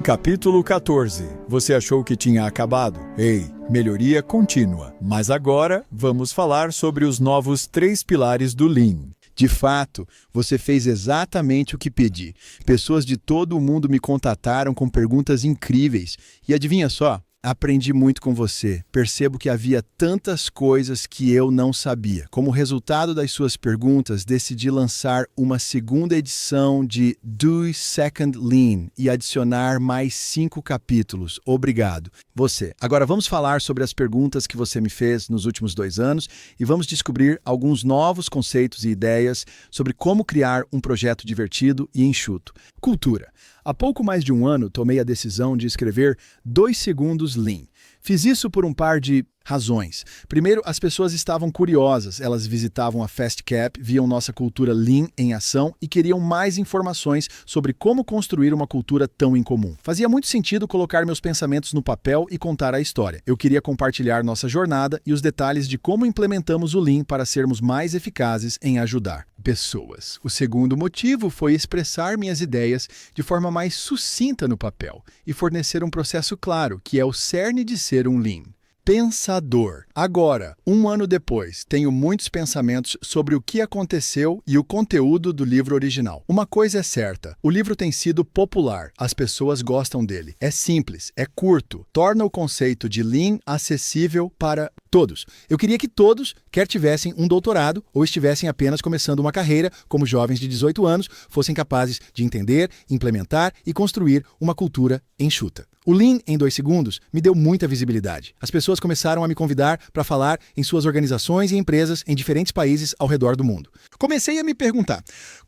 Capítulo 14. Você achou que tinha acabado? Ei, melhoria contínua. Mas agora vamos falar sobre os novos 3 pilares do Lean. De fato, você fez exatamente o que pedi. Pessoas de todo o mundo me contataram com perguntas incríveis. E adivinha só? Aprendi muito com você. Percebo que havia tantas coisas que eu não sabia. Como resultado das suas perguntas, decidi lançar uma segunda edição de Do Second Lean e adicionar mais 5 capítulos. Obrigado. Você. Agora vamos falar sobre as perguntas que você me fez nos últimos 2 anos e vamos descobrir alguns novos conceitos e ideias sobre como criar um projeto divertido e enxuto. Cultura. Há pouco mais de 1 ano, tomei a decisão de escrever 2 segundos Lean. Fiz isso por um par de razões. Primeiro, as pessoas estavam curiosas. Elas visitavam a FastCap, viam nossa cultura Lean em ação e queriam mais informações sobre como construir uma cultura tão incomum. Fazia muito sentido colocar meus pensamentos no papel e contar a história. Eu queria compartilhar nossa jornada e os detalhes de como implementamos o Lean para sermos mais eficazes em ajudar pessoas. O segundo motivo foi expressar minhas ideias de forma mais sucinta no papel e fornecer um processo claro, que é o cerne de ser um Lean. Pensador. Agora, 1 ano depois, tenho muitos pensamentos sobre o que aconteceu e o conteúdo do livro original. Uma coisa é certa, o livro tem sido popular, as pessoas gostam dele. É simples, é curto, torna o conceito de Lean acessível para todos. Eu queria que todos, quer tivessem um doutorado ou estivessem apenas começando uma carreira, como jovens de 18 anos, fossem capazes de entender, implementar e construir uma cultura enxuta. O Lean em 2 segundos me deu muita visibilidade. As pessoas começaram a me convidar para falar em suas organizações e empresas em diferentes países ao redor do mundo. Comecei a me perguntar,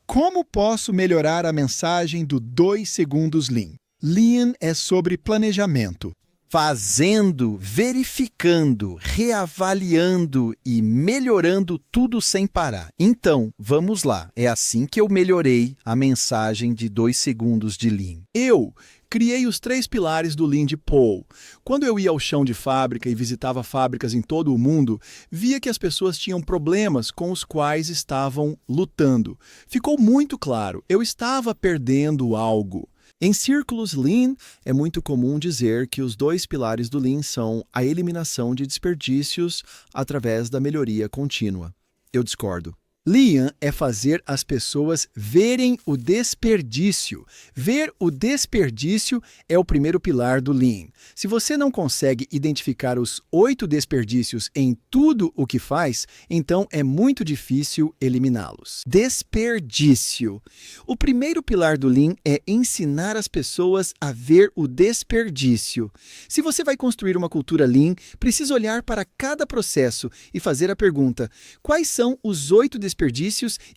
como posso melhorar a mensagem do 2 segundos Lean? Lean é sobre planejamento. Fazendo, verificando, reavaliando e melhorando tudo sem parar. Então, vamos lá. É assim que eu melhorei a mensagem de 2 segundos de Lean. Eu criei os 3 pilares do Lean de Paul. Quando eu ia ao chão de fábrica e visitava fábricas em todo o mundo, via que as pessoas tinham problemas com os quais estavam lutando. Ficou muito claro, eu estava perdendo algo. Em círculos Lean, é muito comum dizer que os 2 pilares do Lean são a eliminação de desperdícios através da melhoria contínua. Eu discordo. Lean é fazer as pessoas verem o desperdício. Ver o desperdício é o primeiro pilar do Lean. Se você não consegue identificar os 8 desperdícios em tudo o que faz, então é muito difícil eliminá-los. Desperdício. O primeiro pilar do Lean é ensinar as pessoas a ver o desperdício. Se você vai construir uma cultura Lean, precisa olhar para cada processo e fazer a pergunta: quais são os 8 desperdícios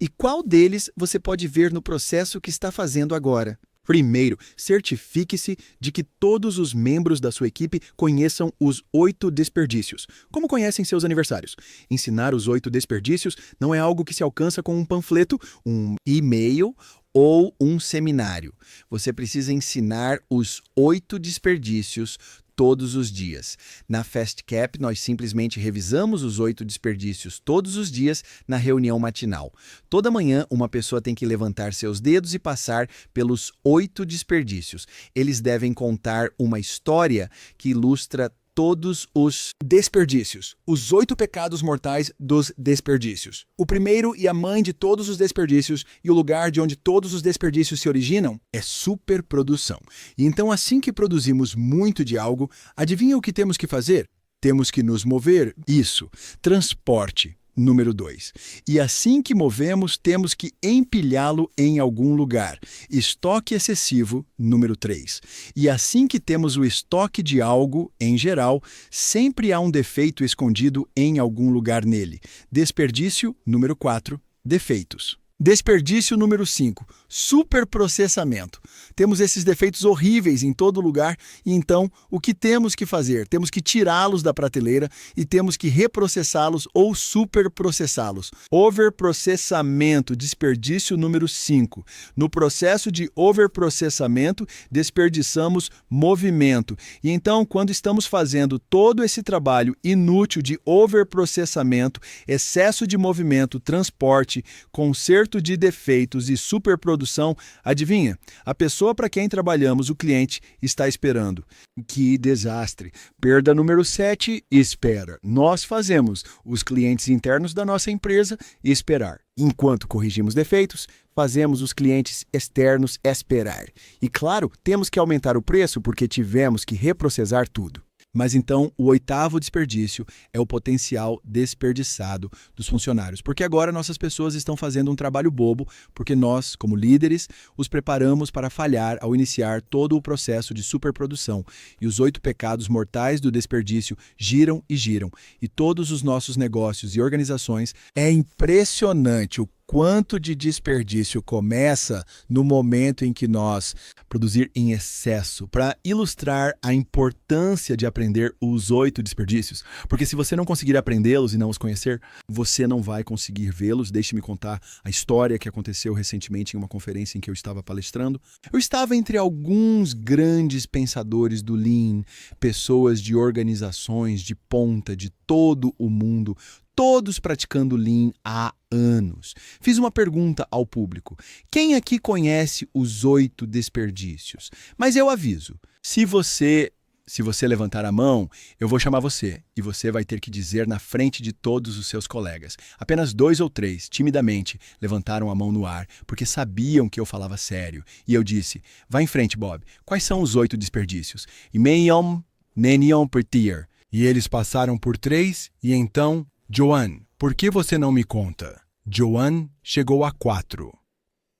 e qual deles você pode ver no processo que está fazendo agora? Primeiro, certifique-se de que todos os membros da sua equipe conheçam os 8 desperdícios. Como conhecem seus aniversários? Ensinar os 8 desperdícios não é algo que se alcança com um panfleto, um e-mail ou um seminário. Você precisa ensinar os 8 desperdícios todos os dias. Na FastCap, nós simplesmente revisamos os 8 desperdícios todos os dias na reunião matinal. Toda manhã, uma pessoa tem que levantar seus dedos e passar pelos 8 desperdícios. Eles devem contar uma história que ilustra todos os desperdícios, os 8 pecados mortais dos desperdícios. O primeiro e a mãe de todos os desperdícios e o lugar de onde todos os desperdícios se originam é superprodução. E então, assim que produzimos muito de algo, adivinha o que temos que fazer? Temos que nos mover. Isso, transporte. Número 2. E assim que movemos, temos que empilhá-lo em algum lugar. Estoque excessivo. Número 3. E assim que temos o estoque de algo, em geral, sempre há um defeito escondido em algum lugar nele. Desperdício. Número 4. Defeitos. Desperdício número 5, superprocessamento. Temos esses defeitos horríveis em todo lugar e então o que temos que fazer? Temos que tirá-los da prateleira e temos que reprocessá-los ou superprocessá-los. Overprocessamento, desperdício número 5. No processo de overprocessamento, desperdiçamos movimento. E então, quando estamos fazendo todo esse trabalho inútil de overprocessamento, excesso de movimento, transporte, conserto surto de defeitos e superprodução, adivinha? A pessoa para quem trabalhamos, o cliente, está esperando. Que desastre! Perda número 7, espera. Nós fazemos os clientes internos da nossa empresa esperar. Enquanto corrigimos defeitos, fazemos os clientes externos esperar. E claro, temos que aumentar o preço porque tivemos que reprocessar tudo. Mas então, o 8º desperdício é o potencial desperdiçado dos funcionários. Porque agora nossas pessoas estão fazendo um trabalho bobo, porque nós, como líderes, os preparamos para falhar ao iniciar todo o processo de superprodução. E os 8 pecados mortais do desperdício giram e giram. E todos os nossos negócios e organizações, é impressionante o quanto de desperdício começa no momento em que nós produzir em excesso, para ilustrar a importância de aprender os 8 desperdícios. Porque se você não conseguir aprendê-los e não os conhecer, você não vai conseguir vê-los. Deixe-me contar a história que aconteceu recentemente em uma conferência em que eu estava palestrando. Eu estava entre alguns grandes pensadores do Lean, pessoas de organizações de ponta de todo o mundo, todos praticando Lean há anos. Fiz uma pergunta ao público. Quem aqui conhece os 8 desperdícios? Mas eu aviso, se você levantar a mão, eu vou chamar você e você vai ter que dizer na frente de todos os seus colegas. Apenas 2 ou 3, timidamente, levantaram a mão no ar porque sabiam que eu falava sério. E eu disse, vai em frente, Bob. Quais são os 8 desperdícios? E Nenion Pertier. E eles passaram por 3 e então... Joanne, por que você não me conta? Joanne chegou a 4.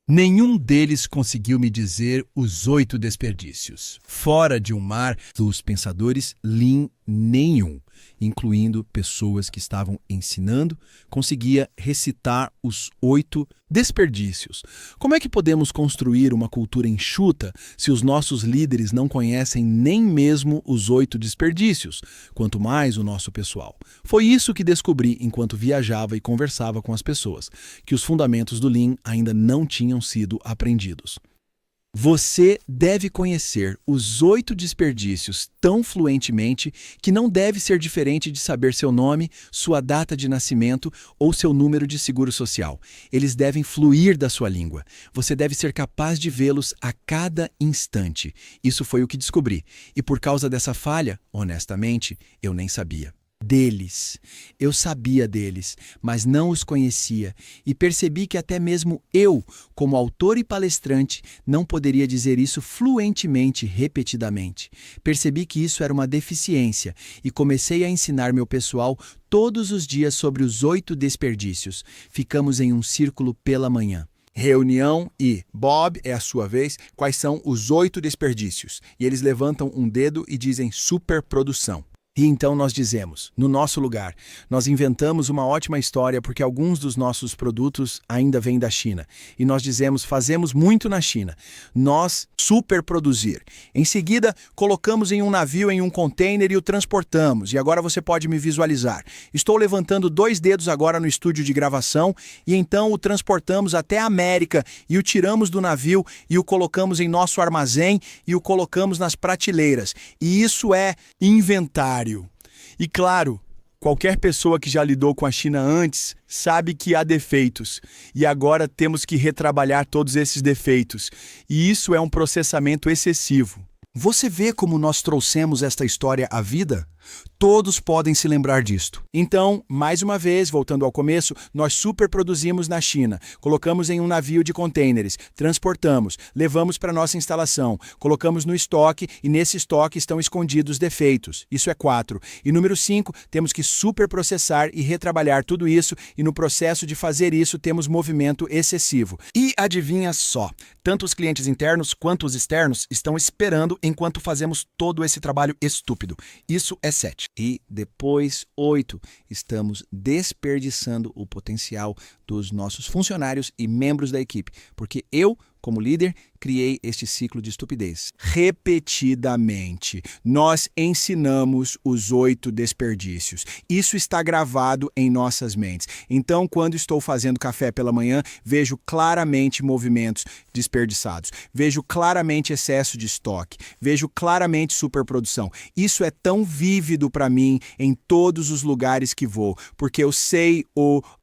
Nenhum deles conseguiu me dizer os 8 desperdícios. Fora de um mar dos pensadores Lean, nenhum, incluindo pessoas que estavam ensinando, conseguia recitar os 8 desperdícios. Como é que podemos construir uma cultura enxuta se os nossos líderes não conhecem nem mesmo os 8 desperdícios, quanto mais o nosso pessoal? Foi isso que descobri enquanto viajava e conversava com as pessoas, que os fundamentos do Lean ainda não tinham sido aprendidos. Você deve conhecer os 8 desperdícios tão fluentemente que não deve ser diferente de saber seu nome, sua data de nascimento ou seu número de seguro social. Eles devem fluir da sua língua. Você deve ser capaz de vê-los a cada instante. Isso foi o que descobri. E por causa dessa falha, honestamente, eu nem sabia. Deles. Eu sabia deles, mas não os conhecia e percebi que até mesmo eu, como autor e palestrante, não poderia dizer isso fluentemente, repetidamente. Percebi que isso era uma deficiência e comecei a ensinar meu pessoal todos os dias sobre os 8 desperdícios. Ficamos em um círculo pela manhã. Reunião e, Bob, é a sua vez, quais são os 8 desperdícios? E eles levantam um dedo e dizem superprodução. E então nós dizemos, no nosso lugar, nós inventamos uma ótima história porque alguns dos nossos produtos ainda vêm da China. E nós dizemos, fazemos muito na China. Nós superproduzir. Em seguida, colocamos em um navio, em um container e o transportamos. E agora você pode me visualizar. Estou levantando 2 dedos agora no estúdio de gravação e então o transportamos até a América e o tiramos do navio e o colocamos em nosso armazém e o colocamos nas prateleiras. E isso é inventário. E claro, qualquer pessoa que já lidou com a China antes sabe que há defeitos. E agora temos que retrabalhar todos esses defeitos. E isso é um processamento excessivo. Você vê como nós trouxemos esta história à vida? Todos podem se lembrar disto. Então, mais uma vez, voltando ao começo, nós superproduzimos na China, colocamos em um navio de contêineres, transportamos, levamos para nossa instalação, colocamos no estoque e nesse estoque estão escondidos defeitos. Isso é 4. E número 5, temos que superprocessar e retrabalhar tudo isso e no processo de fazer isso temos movimento excessivo. E adivinha só, tanto os clientes internos quanto os externos estão esperando enquanto fazemos todo esse trabalho estúpido. Isso é 7. E depois 8, estamos desperdiçando o potencial dos nossos funcionários e membros da equipe, porque eu, como líder, criei este ciclo de estupidez. Repetidamente, nós ensinamos os 8 desperdícios. Isso está gravado em nossas mentes. Então, quando estou fazendo café pela manhã, vejo claramente movimentos desperdiçados. Vejo claramente excesso de estoque. Vejo claramente superprodução. Isso é tão vívido para mim em todos os lugares que vou, porque eu sei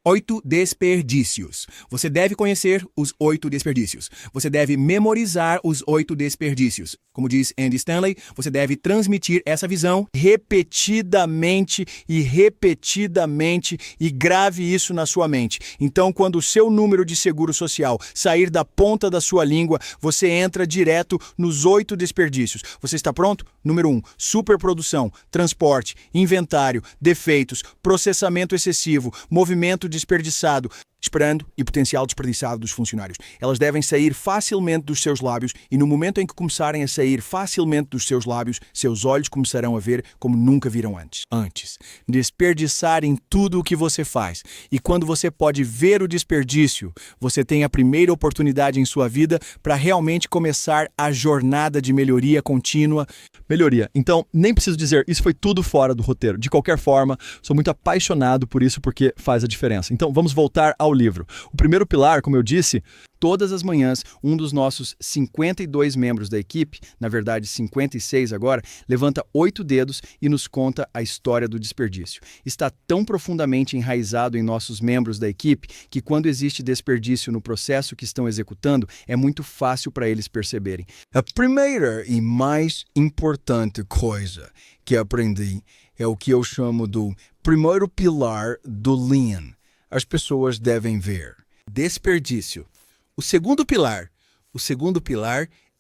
8 desperdícios. Você deve conhecer os 8 desperdícios. Você deve memorizar os 8 desperdícios. Como diz Andy Stanley, você deve transmitir essa visão repetidamente e grave isso na sua mente. Então, quando o seu número de seguro social sair da ponta da sua língua, você entra direto nos 8 desperdícios. Você está pronto? Número 1, superprodução, transporte, inventário, defeitos, processamento excessivo, movimento desperdiçado, esperando e potencial desperdiçado dos funcionários. Elas devem sair facilmente dos seus lábios e no momento em que começarem a sair facilmente dos seus lábios, seus olhos começarão a ver como nunca viram antes. Desperdiçar em tudo o que você faz. E quando você pode ver o desperdício, você tem a primeira oportunidade em sua vida para realmente começar a jornada de melhoria contínua. Melhoria. Então, nem preciso dizer, isso foi tudo fora do roteiro. De qualquer forma, sou muito apaixonado por isso porque faz a diferença. Então, vamos voltar ao livro. O primeiro pilar, como eu disse, todas as manhãs, um dos nossos 52 membros da equipe, na verdade 56 agora, levanta 8 dedos e nos conta a história do desperdício. Está tão profundamente enraizado em nossos membros da equipe que quando existe desperdício no processo que estão executando, é muito fácil para eles perceberem. A primeira e mais importante coisa que aprendi é o que eu chamo do primeiro pilar do Lean. As pessoas devem ver. Desperdício. O segundo pilar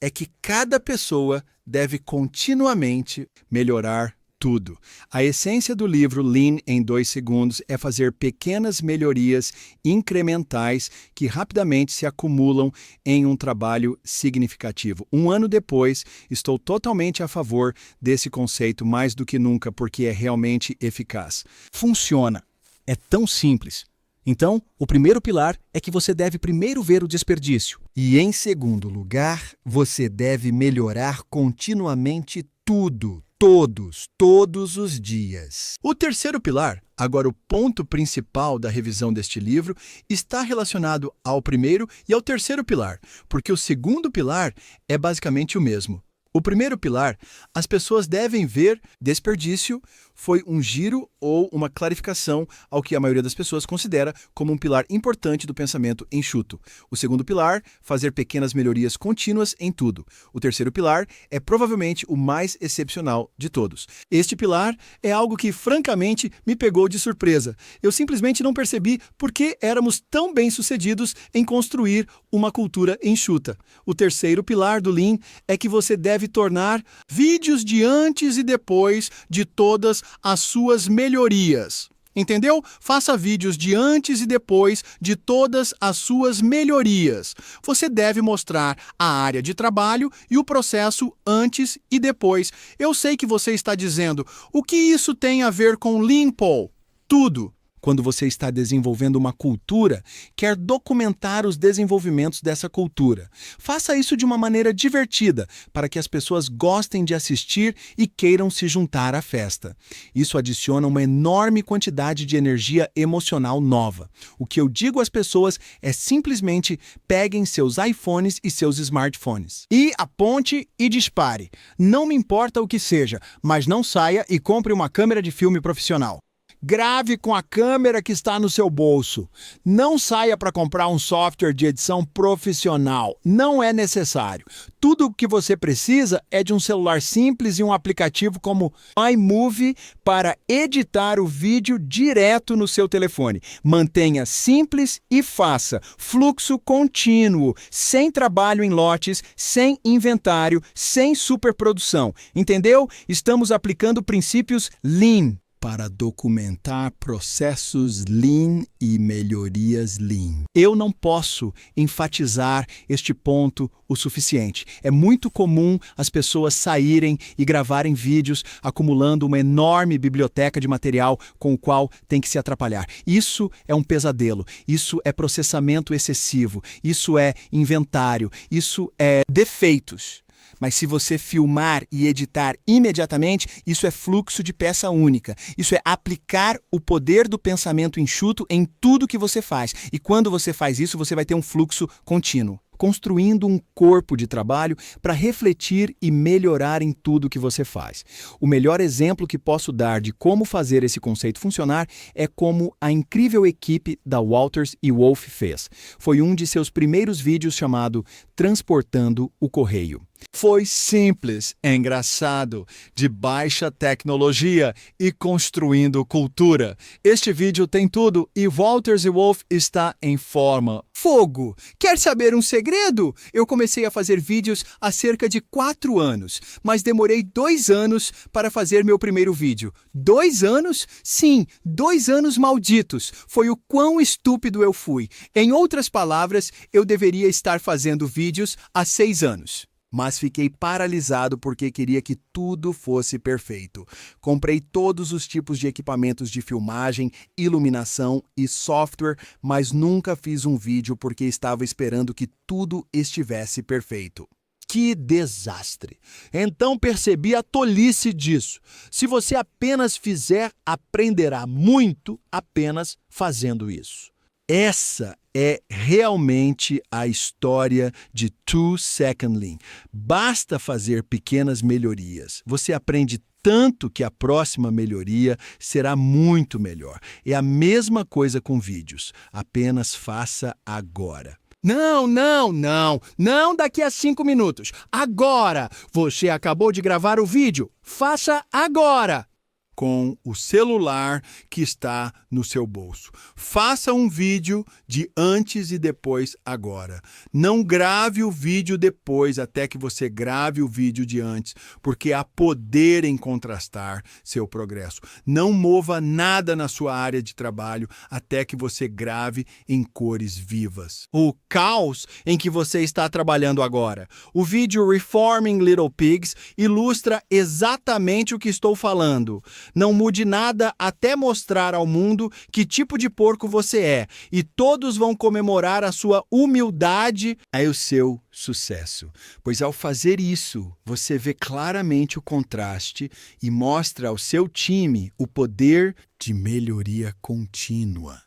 é que cada pessoa deve continuamente melhorar tudo. A essência do livro Lean em 2 segundos é fazer pequenas melhorias incrementais que rapidamente se acumulam em um trabalho significativo. Um ano depois, estou totalmente a favor desse conceito mais do que nunca porque é realmente eficaz. Funciona. É tão simples. Então, o primeiro pilar é que você deve primeiro ver o desperdício. E, em segundo lugar, você deve melhorar continuamente tudo, todos os dias. O terceiro pilar, agora o ponto principal da revisão deste livro, está relacionado ao primeiro e ao terceiro pilar, porque o segundo pilar é basicamente o mesmo. O primeiro pilar, as pessoas devem ver desperdício, foi um giro ou uma clarificação ao que a maioria das pessoas considera como um pilar importante do pensamento enxuto. O segundo pilar, fazer pequenas melhorias contínuas em tudo. O terceiro pilar é provavelmente o mais excepcional de todos. Este pilar é algo que, francamente, me pegou de surpresa. Eu simplesmente não percebi por que éramos tão bem-sucedidos em construir uma cultura enxuta. O terceiro pilar do Lean é que você deve tornar vídeos de antes e depois de todas as suas melhorias. Entendeu? Faça vídeos de antes e depois de todas as suas melhorias. Você deve mostrar a área de trabalho e o processo antes e depois. Eu sei que você está dizendo, o que isso tem a ver com Lean, Paul? Tudo. Quando você está desenvolvendo uma cultura, quer documentar os desenvolvimentos dessa cultura. Faça isso de uma maneira divertida, para que as pessoas gostem de assistir e queiram se juntar à festa. Isso adiciona uma enorme quantidade de energia emocional nova. O que eu digo às pessoas é simplesmente peguem seus iPhones e seus smartphones. E aponte e dispare. Não me importa o que seja, mas não saia e compre uma câmera de filme profissional. Grave com a câmera que está no seu bolso. Não saia para comprar um software de edição profissional. Não é necessário. Tudo o que você precisa é de um celular simples e um aplicativo como iMovie para editar o vídeo direto no seu telefone. Mantenha simples e faça. Fluxo contínuo, sem trabalho em lotes, sem inventário, sem superprodução. Entendeu? Estamos aplicando princípios Lean para documentar processos Lean e melhorias Lean. Eu não posso enfatizar este ponto o suficiente. É muito comum as pessoas saírem e gravarem vídeos acumulando uma enorme biblioteca de material com o qual tem que se atrapalhar. Isso é um pesadelo. Isso é processamento excessivo. Isso é inventário. Isso é defeitos. Mas se você filmar e editar imediatamente, isso é fluxo de peça única. Isso é aplicar o poder do pensamento enxuto em tudo que você faz. E quando você faz isso, você vai ter um fluxo contínuo. construindo um corpo de trabalho para refletir e melhorar em tudo que você faz. O melhor exemplo que posso dar de como fazer esse conceito funcionar é como a incrível equipe da Walters e Wolff fez. Foi um de seus primeiros vídeos chamado Transportando o Correio. Foi simples, engraçado, de baixa tecnologia e construindo cultura. Este vídeo tem tudo e Walters e Wolff está em forma. Fogo! Quer saber um segredo? Eu comecei a fazer vídeos há cerca de 4 anos, mas demorei 2 anos para fazer meu primeiro vídeo. 2 anos? Sim, 2 anos malditos. Foi o quão estúpido eu fui. Em outras palavras, eu deveria estar fazendo vídeos há 6 anos. Mas fiquei paralisado porque queria que tudo fosse perfeito. Comprei todos os tipos de equipamentos de filmagem, iluminação e software, mas nunca fiz um vídeo porque estava esperando que tudo estivesse perfeito. Que desastre! Então percebi a tolice disso. Se você apenas fizer, aprenderá muito apenas fazendo isso. Essa é realmente a história de 2-Second Lean. Basta fazer pequenas melhorias. Você aprende tanto que a próxima melhoria será muito melhor. É a mesma coisa com vídeos. Apenas faça agora. Não daqui a 5 minutos. Agora! Você acabou de gravar o vídeo. Faça agora! Com o celular que está no seu bolso. Faça um vídeo de antes e depois agora. Não grave o vídeo depois até que você grave o vídeo de antes, porque há poder em contrastar seu progresso. Não mova nada na sua área de trabalho até que você grave em cores vivas. O caos em que você está trabalhando agora. O vídeo Reforming Little Pigs ilustra exatamente o que estou falando. Não mude nada até mostrar ao mundo que tipo de porco você é, e todos vão comemorar a sua humildade e o seu sucesso. Pois ao fazer isso, você vê claramente o contraste e mostra ao seu time o poder de melhoria contínua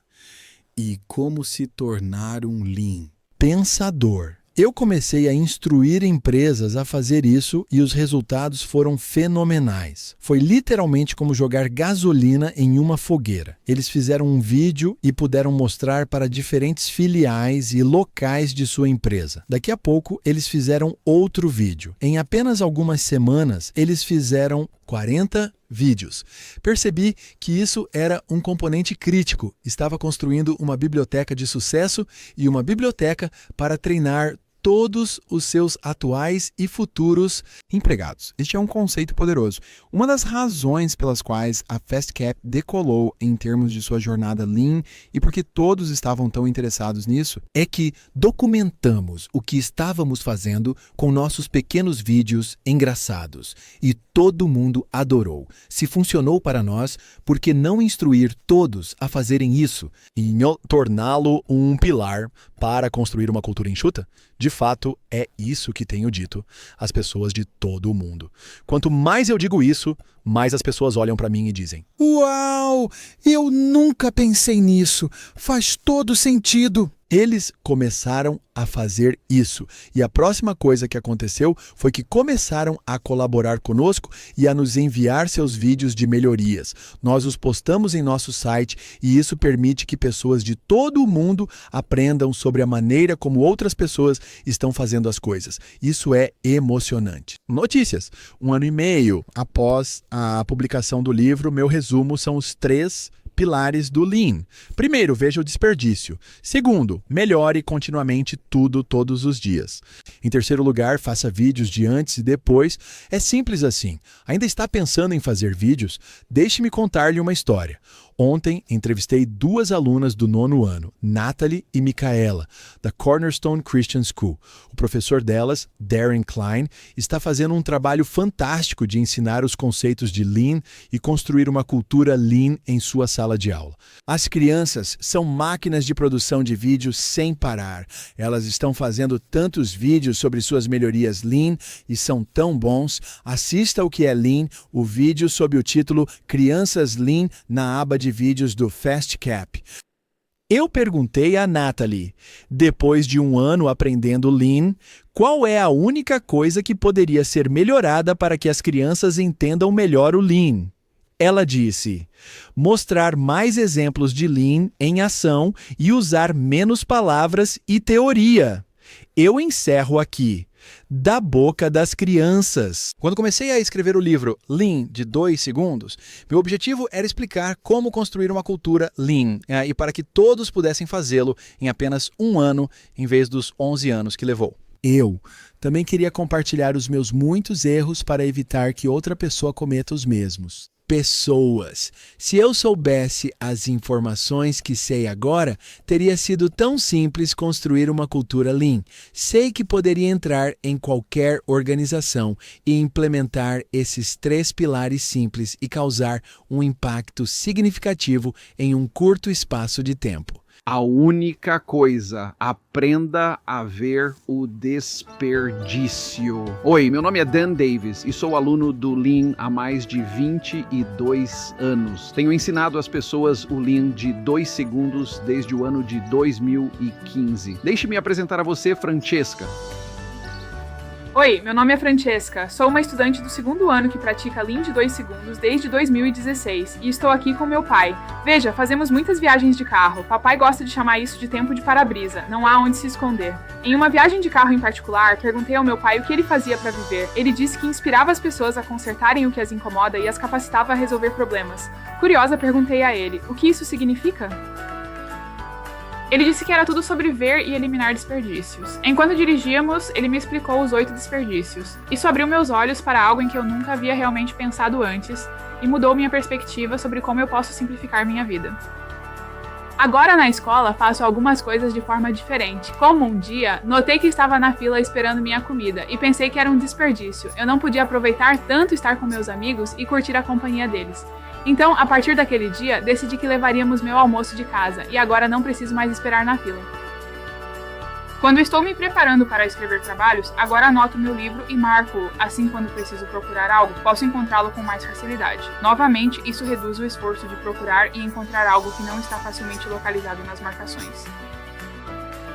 e como se tornar um Lean pensador. Eu comecei a instruir empresas a fazer isso e os resultados foram fenomenais. Foi literalmente como jogar gasolina em uma fogueira. Eles fizeram um vídeo e puderam mostrar para diferentes filiais e locais de sua empresa. Daqui a pouco, eles fizeram outro vídeo. Em apenas algumas semanas, eles fizeram 40 vídeos. Percebi que isso era um componente crítico. Estava construindo uma biblioteca de sucesso e uma biblioteca para treinar todos os seus atuais e futuros empregados. Este é um conceito poderoso. Uma das razões pelas quais a FastCap decolou em termos de sua jornada Lean e porque todos estavam tão interessados nisso é que documentamos o que estávamos fazendo com nossos pequenos vídeos engraçados e todo mundo adorou. Se funcionou para nós, por que não instruir todos a fazerem isso e torná-lo um pilar para construir uma cultura enxuta? De fato, é isso que tenho dito às pessoas de todo o mundo. Quanto mais eu digo isso, mais as pessoas olham para mim e dizem: "Uau! Eu nunca pensei nisso. Faz todo sentido." Eles começaram a fazer isso. E a próxima coisa que aconteceu foi que começaram a colaborar conosco e a nos enviar seus vídeos de melhorias. Nós os postamos em nosso site e isso permite que pessoas de todo o mundo aprendam sobre a maneira como outras pessoas estão fazendo as coisas. Isso é emocionante. Notícias. 1 ano e meio após a publicação do livro, meu resumo são os 3 pilares do Lean. Primeiro, veja o desperdício. Segundo, melhore continuamente tudo todos os dias. Em terceiro lugar, faça vídeos de antes e depois. É simples assim. Ainda está pensando em fazer vídeos? Deixe-me contar-lhe uma história. Ontem, entrevistei 2 alunas do 9º ano, Natalie e Micaela, da Cornerstone Christian School. O professor delas, Darren Klein, está fazendo um trabalho fantástico de ensinar os conceitos de Lean e construir uma cultura Lean em sua sala de aula. As crianças são máquinas de produção de vídeos sem parar. Elas estão fazendo tantos vídeos sobre suas melhorias Lean e são tão bons. Assista o que é Lean, o vídeo sob o título Crianças Lean na aba de vídeos do FastCap. Eu perguntei a Natalie, depois de um ano aprendendo Lean, qual é a única coisa que poderia ser melhorada para que as crianças entendam melhor o Lean. Ela disse: mostrar mais exemplos de Lean em ação e usar menos palavras e teoria. Eu encerro aqui. Da boca das crianças. Quando comecei a escrever o livro Lean de 2 segundos, meu objetivo era explicar como construir uma cultura Lean e para que todos pudessem fazê-lo em apenas 1 ano, em vez dos 11 anos que levou. Eu também queria compartilhar os meus muitos erros para evitar que outra pessoa cometa os mesmos. Pessoas. Se eu soubesse as informações que sei agora, teria sido tão simples construir uma cultura Lean. Sei que poderia entrar em qualquer organização e implementar esses 3 pilares simples e causar um impacto significativo em um curto espaço de tempo. A única coisa, aprenda a ver o desperdício. Oi, meu nome é Dan Davis e sou aluno do Lean há mais de 22 anos. Tenho ensinado às pessoas o Lean de 2 segundos desde o ano de 2015. Deixe-me apresentar a você, Francesca. Oi, meu nome é Francesca, sou uma estudante do 2º ano que pratica Lean de 2 segundos desde 2016 e estou aqui com meu pai. Veja, fazemos muitas viagens de carro, papai gosta de chamar isso de tempo de para-brisa, não há onde se esconder. Em uma viagem de carro em particular, perguntei ao meu pai o que ele fazia para viver. Ele disse que inspirava as pessoas a consertarem o que as incomoda e as capacitava a resolver problemas. Curiosa, perguntei a ele, o que isso significa? Ele disse que era tudo sobre ver e eliminar desperdícios. Enquanto dirigíamos, ele me explicou os 8 desperdícios. Isso abriu meus olhos para algo em que eu nunca havia realmente pensado antes e mudou minha perspectiva sobre como eu posso simplificar minha vida. Agora na escola faço algumas coisas de forma diferente. Como um dia, notei que estava na fila esperando minha comida e pensei que era um desperdício. Eu não podia aproveitar tanto estar com meus amigos e curtir a companhia deles. Então, a partir daquele dia, decidi que levaríamos meu almoço de casa e agora não preciso mais esperar na fila. Quando estou me preparando para escrever trabalhos, agora anoto meu livro e marco-o, assim quando preciso procurar algo, posso encontrá-lo com mais facilidade. Novamente, isso reduz o esforço de procurar e encontrar algo que não está facilmente localizado nas marcações.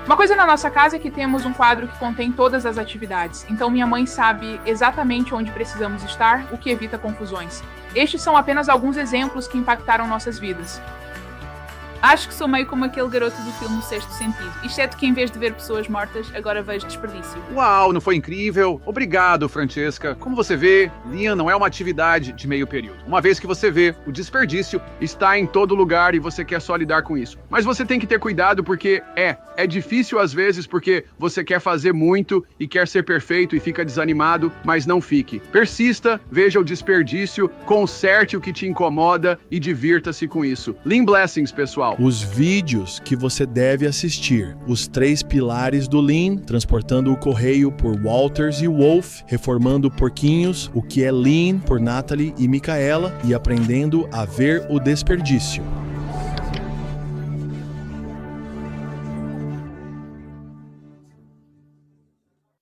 Uma coisa na nossa casa é que temos um quadro que contém todas as atividades, então minha mãe sabe exatamente onde precisamos estar, o que evita confusões. Estes são apenas alguns exemplos que impactaram nossas vidas. Acho que sou meio como aquele garoto do filme O Sexto Sentido, exceto que em vez de ver pessoas mortas, agora vejo desperdício. Uau, não foi incrível? Obrigado, Francesca. Como você vê, Lean não é uma atividade de meio período. Uma vez que você vê, o desperdício está em todo lugar e você quer só lidar com isso. Mas você tem que ter cuidado porque é difícil às vezes porque você quer fazer muito e quer ser perfeito e fica desanimado, mas não fique. Persista, veja o desperdício, conserte o que te incomoda e divirta-se com isso. Lean Blessings, pessoal. Os vídeos que você deve assistir. Os 3 pilares do Lean, transportando o correio por Walters e Wolf, reformando porquinhos, o que é Lean por Natalie e Micaela e aprendendo a ver o desperdício.